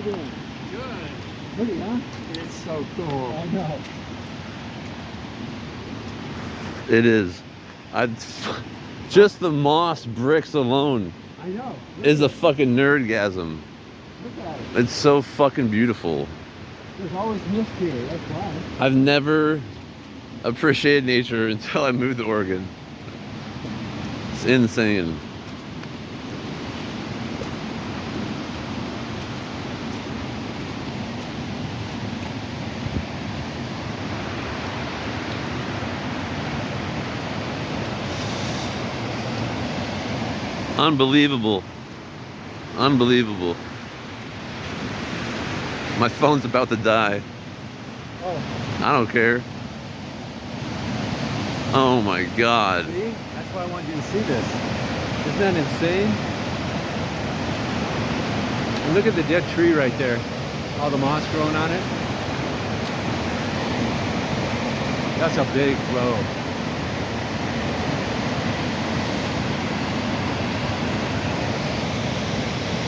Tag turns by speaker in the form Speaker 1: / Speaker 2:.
Speaker 1: doing?
Speaker 2: Good.
Speaker 1: Pretty, huh?
Speaker 2: It's so cool.
Speaker 1: I know.
Speaker 3: It is. Just the moss bricks alone
Speaker 1: I know.
Speaker 3: is a fucking nerdgasm.
Speaker 1: Look at it.
Speaker 3: It's so fucking beautiful.
Speaker 1: There's always mist here, that's why.
Speaker 3: I've never appreciated nature until I moved to Oregon. It's insane. Unbelievable. Unbelievable. My phone's about to die.
Speaker 1: Oh.
Speaker 3: I don't care. Oh my God.
Speaker 1: See? That's why I wanted you to see this. Isn't that insane? And look at the dead tree right there. All the moss growing on it. That's a big flow.